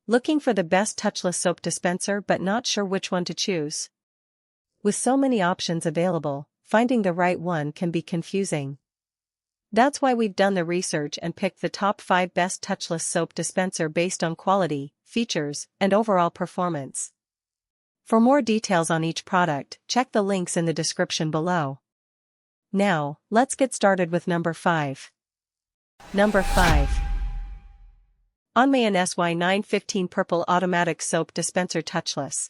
Looking for the best touchless soap dispenser but not sure which one to choose? With so many options available, finding the right one can be confusing. That's why we've done the research and picked the top 5 best touchless soap dispenser based on quality, features, and overall performance. For more details on each product, check the links in the description below. Now, let's get started with number 5. Number 5. Aunmaon SY915 Purple Automatic Soap Dispenser Touchless.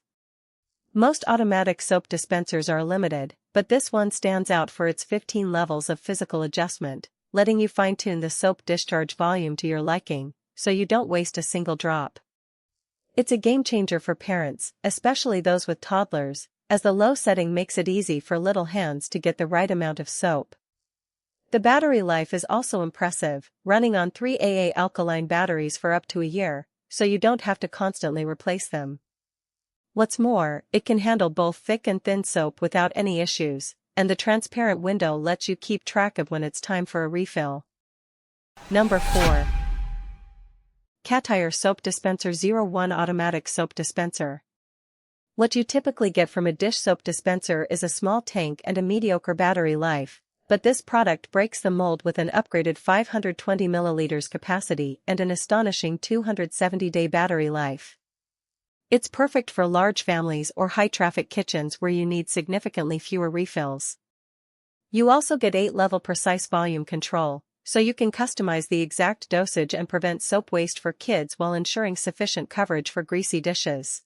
Most automatic soap dispensers are limited, but this one stands out for its 15 levels of physical adjustment, letting you fine-tune the soap discharge volume to your liking, so you don't waste a single drop. It's a game-changer for parents, especially those with toddlers, as the low setting makes it easy for little hands to get the right amount of soap. The battery life is also impressive, running on 3 AA alkaline batteries for up to a year, so you don't have to constantly replace them. What's more, it can handle both thick and thin soap without any issues, and the transparent window lets you keep track of when it's time for a refill. Number 4. CATIRE Soap Dispenser 01 Automatic Soap Dispenser. What you typically get from a dish soap dispenser is a small tank and a mediocre battery life, but this product breaks the mold with an upgraded 520 ml capacity and an astonishing 270-day battery life. It's perfect for large families or high-traffic kitchens where you need significantly fewer refills. You also get 8-level precise volume control, so you can customize the exact dosage and prevent soap waste for kids while ensuring sufficient coverage for greasy dishes.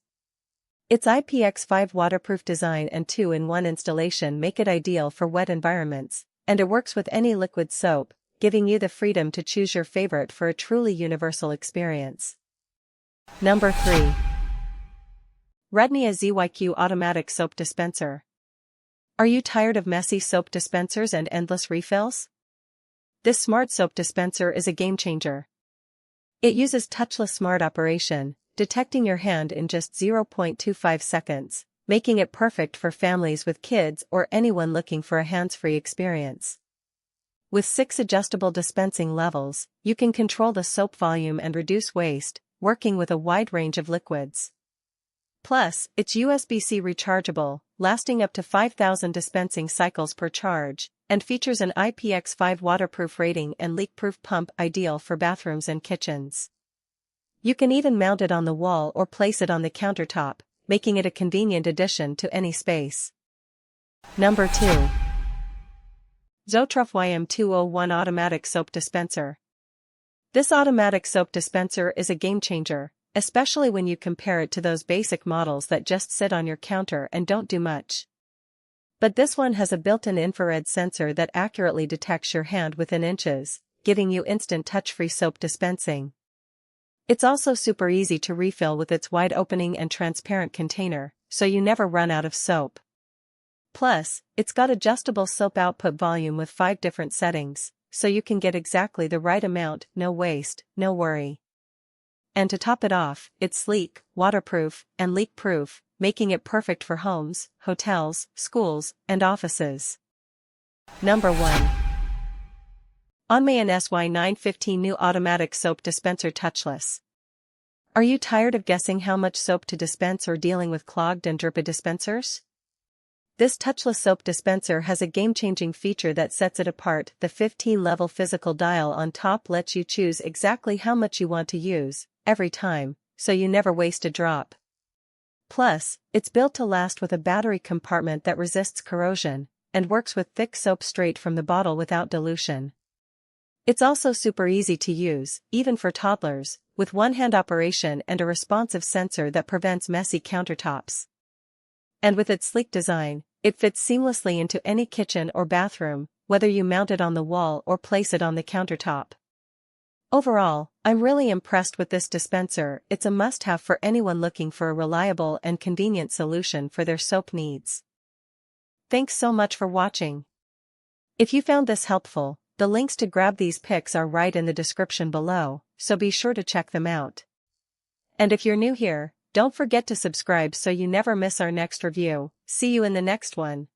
Its IPX5 waterproof design and 2-in-1 installation make it ideal for wet environments, and it works with any liquid soap, giving you the freedom to choose your favorite for a truly universal experience. Number 3. Rudnia ZYQ Automatic Soap Dispenser. Are you tired of messy soap dispensers and endless refills? This smart soap dispenser is a game-changer. It uses touchless smart operation, detecting your hand in just 0.25 seconds, making it perfect for families with kids or anyone looking for a hands-free experience. With 6 adjustable dispensing levels, you can control the soap volume and reduce waste, working with a wide range of liquids. Plus, it's USB-C rechargeable, lasting up to 5,000 dispensing cycles per charge, and features an IPX5 waterproof rating and leak-proof pump ideal for bathrooms and kitchens. You can even mount it on the wall or place it on the countertop, making it a convenient addition to any space. Number 2. PZOTRUF YM201 Automatic Soap Dispenser. This automatic soap dispenser is a game-changer, especially when you compare it to those basic models that just sit on your counter and don't do much. But this one has a built-in infrared sensor that accurately detects your hand within inches, giving you instant touch-free soap dispensing. It's also super easy to refill with its wide opening and transparent container, so you never run out of soap. Plus, it's got adjustable soap output volume with 5 different settings, so you can get exactly the right amount, no waste, no worry. And to top it off, it's sleek, waterproof, and leak-proof, making it perfect for homes, hotels, schools, and offices. Number 1. Aunmaon SY915 New Automatic Soap Dispenser Touchless. Are you tired of guessing how much soap to dispense or dealing with clogged and drippy dispensers? This touchless soap dispenser has a game-changing feature that sets it apart. The 15-level physical dial on top lets you choose exactly how much you want to use, every time, so you never waste a drop. Plus, it's built to last with a battery compartment that resists corrosion, and works with thick soap straight from the bottle without dilution. It's also super easy to use, even for toddlers, with one-hand operation and a responsive sensor that prevents messy countertops. And with its sleek design, it fits seamlessly into any kitchen or bathroom, whether you mount it on the wall or place it on the countertop. Overall, I'm really impressed with this dispenser. It's a must-have for anyone looking for a reliable and convenient solution for their soap needs. Thanks so much for watching. If you found this helpful, the links to grab these picks are right in the description below, so be sure to check them out. And if you're new here, don't forget to subscribe so you never miss our next review. See you in the next one.